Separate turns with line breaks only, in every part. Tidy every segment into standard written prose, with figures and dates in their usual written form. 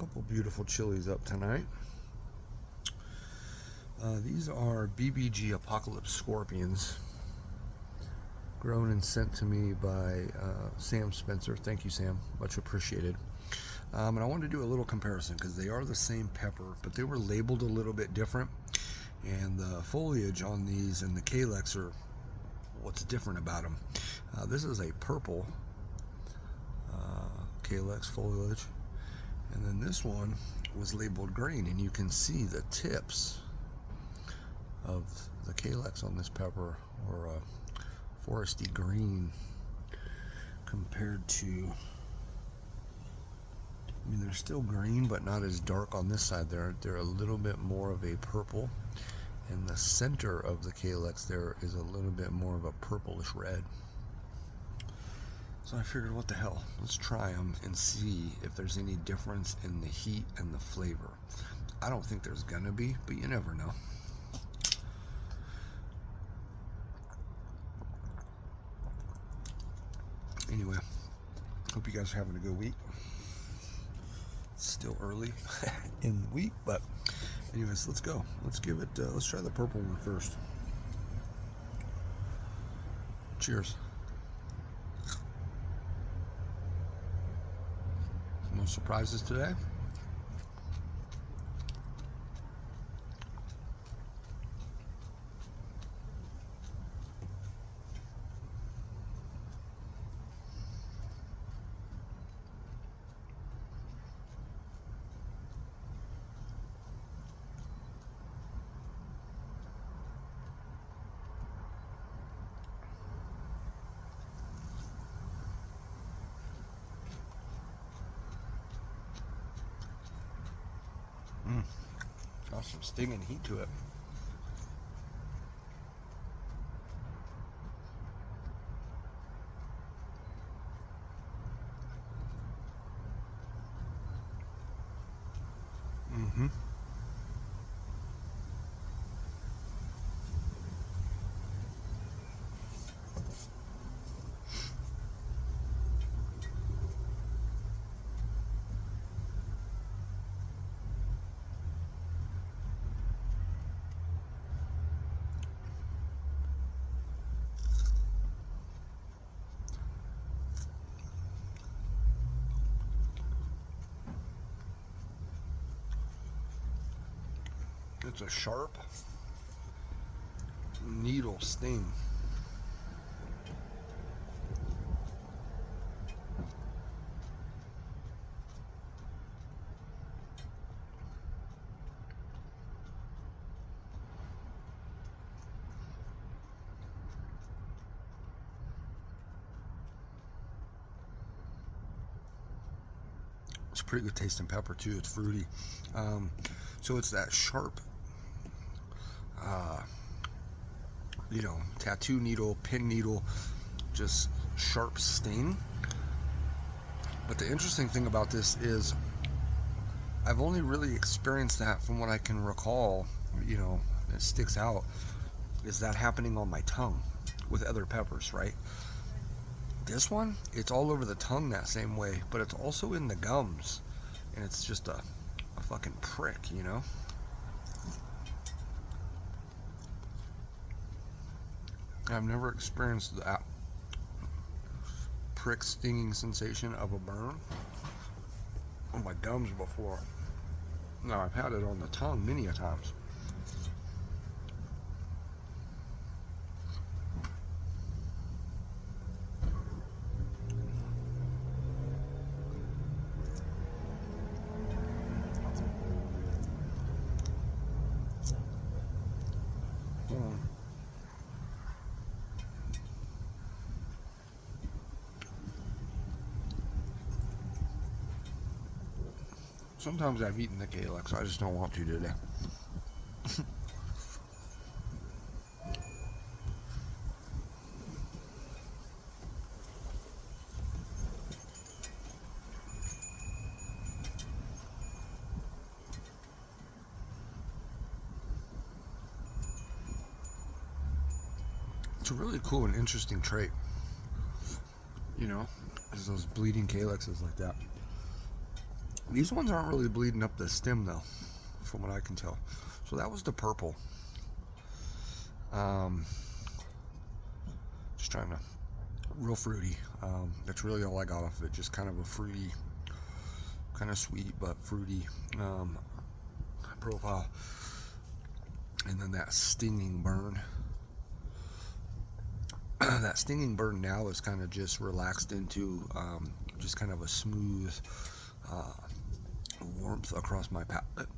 couple beautiful chilies up tonight. These are BBG Apocalypse Scorpions, grown and sent to me by Sam Spencer. Thank you, Sam. Much appreciated. And I wanted to do a little comparison because they are the same pepper, but they were labeled a little bit different. And the foliage on these and the calyx are what's different about them. This is a purple calyx foliage, and then this one was labeled green, and you can see the tips of the calyx on this pepper are a foresty green compared to, I mean, they're still green but not as dark on this side. They're a little bit more of a purple, and the center of the calyx there is a little bit more of a purplish red. So I figured, what the hell, let's try them and see if there's any difference in the heat and the flavor. I don't think there's gonna be, but you never know. Anyway, hope you guys are having a good week. It's still early in the week, but anyways, let's go. Let's give it, let's try the purple one first. Cheers. No surprises today. Got some stinging heat to it. It's a sharp needle sting. It's pretty good tasting pepper too. It's fruity. So it's that sharp, you know, tattoo needle, pin needle, just sharp sting. But the interesting thing about this is I've only really experienced that, from what I can recall, you know, it sticks out, is that happening on my tongue with other peppers, right? This one, it's all over the tongue that same way, but it's also in the gums, and it's just a fucking prick, you know? I've never experienced that prick stinging sensation of a burn on my gums before. Now, I've had it on the tongue many a times. Sometimes I've eaten the calyx, I just don't want to today. It's a really cool and interesting trait, you know, is those bleeding calyxes like that. These ones aren't really bleeding up the stem though, from what I can tell. So that was the purple. Just trying to, real fruity. That's really all I got off of it. Just kind of a fruity, kind of sweet but fruity profile. And then that stinging burn. That stinging burn now is kind of just relaxed into just kind of a smooth warmth across my palate,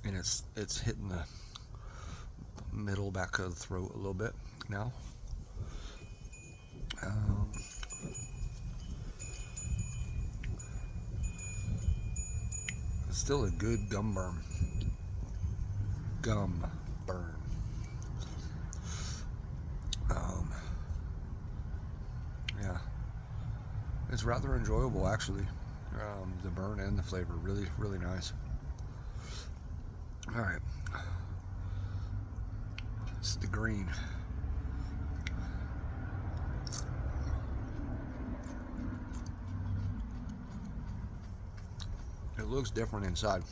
and it's hitting the middle back of the throat a little bit now. It's still a good gum burn. Yeah, it's rather enjoyable actually. The burn and the flavor, really, really nice. All right, this is the green. It looks different inside.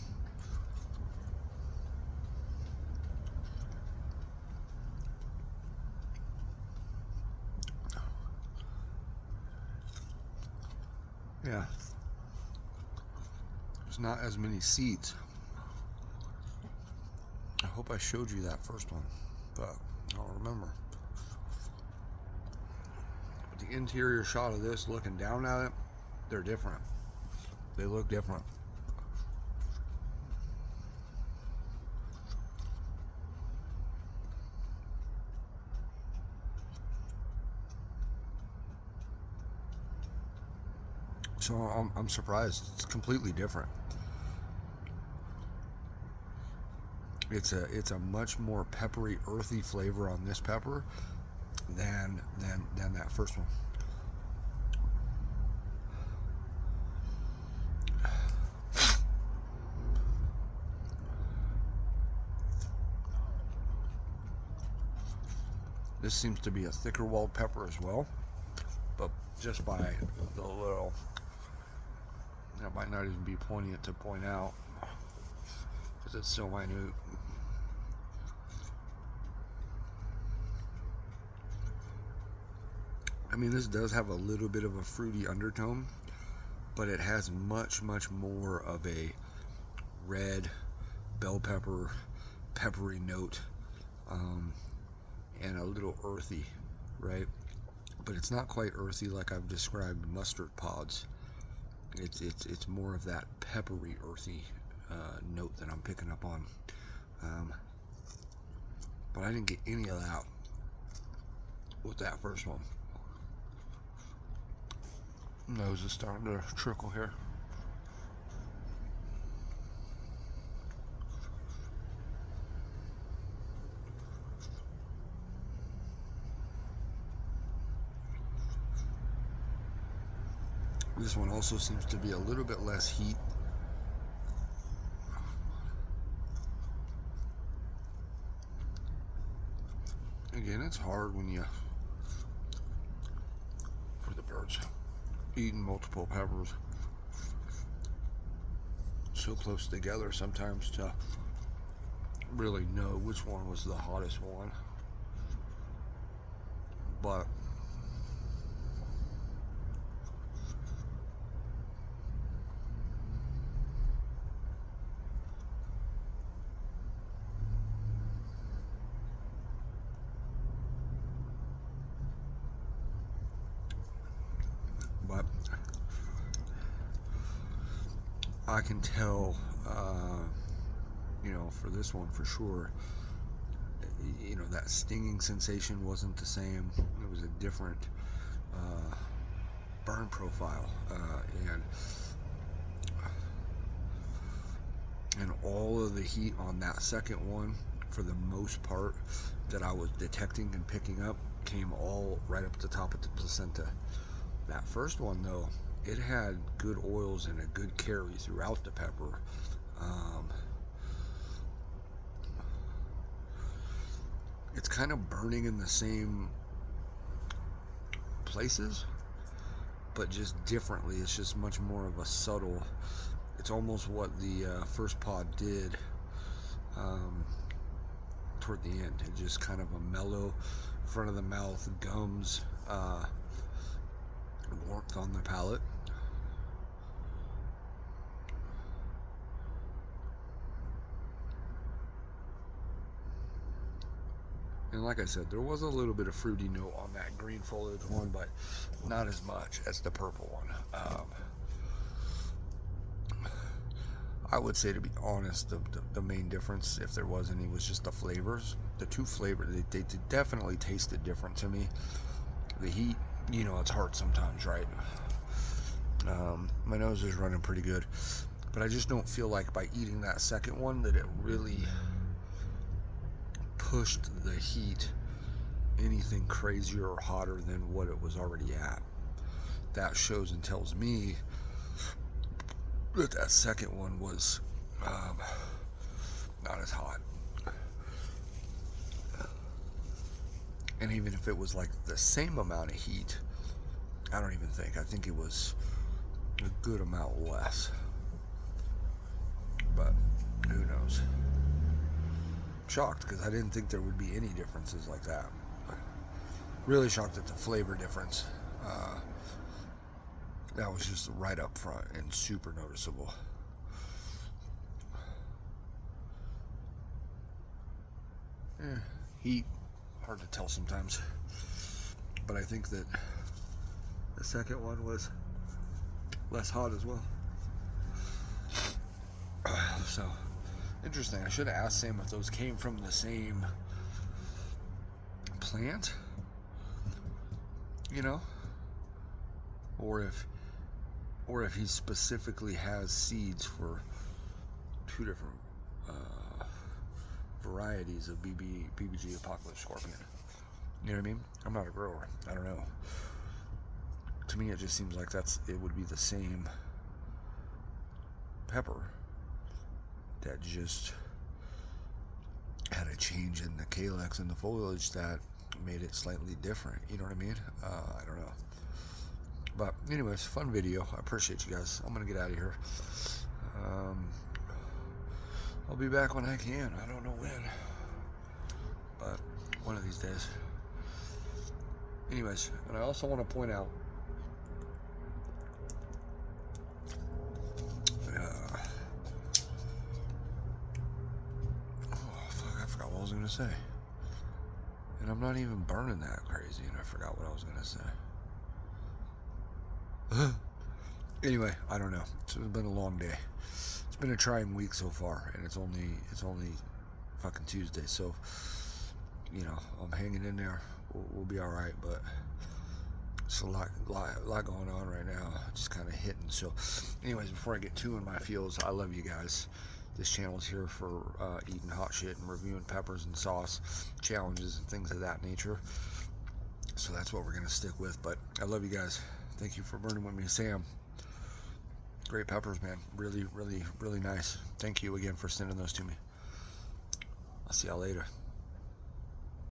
Yeah, there's not as many seeds. I hope I showed you that first one, but I don't remember. But the interior shot of this, looking down at it, they're different. They look different. So I'm surprised. It's completely different. It's a much more peppery, earthy flavor on this pepper than that first one. This seems to be a thicker walled pepper as well, but just by the little, that might not even be poignant to point out because it's so minute. I mean, this does have a little bit of a fruity undertone, but it has much more of a red bell pepper, peppery note, and a little earthy, right? But it's not quite earthy like I've described mustard pods. It's more of that peppery, earthy note that I'm picking up on. But I didn't get any of that with that first one. Nose is starting to trickle here. This one also seems to be a little bit less heat. Again, it's hard when you, for the birds, eating multiple peppers so close together sometimes to really know which one was the hottest one. But I can tell, you know, for this one for sure, you know, that stinging sensation wasn't the same. It was a different burn profile, and all of the heat on that second one, for the most part, that I was detecting and picking up, came all right up the top of the placenta. That first one, though, it had good oils and a good carry throughout the pepper. It's kind of burning in the same places, but just differently. It's just much more of a subtle. It's almost what the first pod did toward the end. It just kind of a mellow front of the mouth, gums, warmth on the palate. And like I said, there was a little bit of fruity note on that green foliage one, but not as much as the purple one. I would say, to be honest, the main difference, if there was any, was just the flavors. The two flavors, they definitely tasted different to me. The heat, you know, it's hard sometimes, right? My nose is running pretty good, but I just don't feel like by eating that second one that it really pushed the heat anything crazier or hotter than what it was already at. That shows and tells me that that second one was not as hot. And even if it was like the same amount of heat, I don't even think. I think it was a good amount less. But who knows? I'm shocked because I didn't think there would be any differences like that. But really shocked at the flavor difference. That was just right up front and super noticeable. Heat, hard to tell sometimes. But I think that the second one was less hot as well. So, interesting. I should have asked Sam if those came from the same plant, you know, or if he specifically has seeds for two different varieties of BBG Apocalypse Scorpion. You know what I mean? I'm not a grower. I don't know. To me, it just seems like it would be the same pepper that just had a change in the calyx and the foliage that made it slightly different. You know what I mean? I don't know. But anyways, fun video. I appreciate you guys. I'm gonna get out of here. I'll be back when I can. I don't know when, but one of these days. Anyways, and I also want to point out, I forgot what I was gonna say. And I'm not even burning that crazy, and I forgot what I was gonna say. Anyway, I don't know. It's been a long day. It's been a trying week so far, and it's only fucking Tuesday. So, you know, I'm hanging in there. We'll be all right, but it's a lot going on right now. Just kind of hitting. So, anyways, before I get too in my feels, I love you guys. This channel is here for eating hot shit and reviewing peppers and sauce challenges and things of that nature. So that's what we're gonna stick with. But I love you guys. Thank you for burning with me, Sam. Great peppers, man. Really, really, really nice. Thank you again for sending those to me. I'll see y'all later.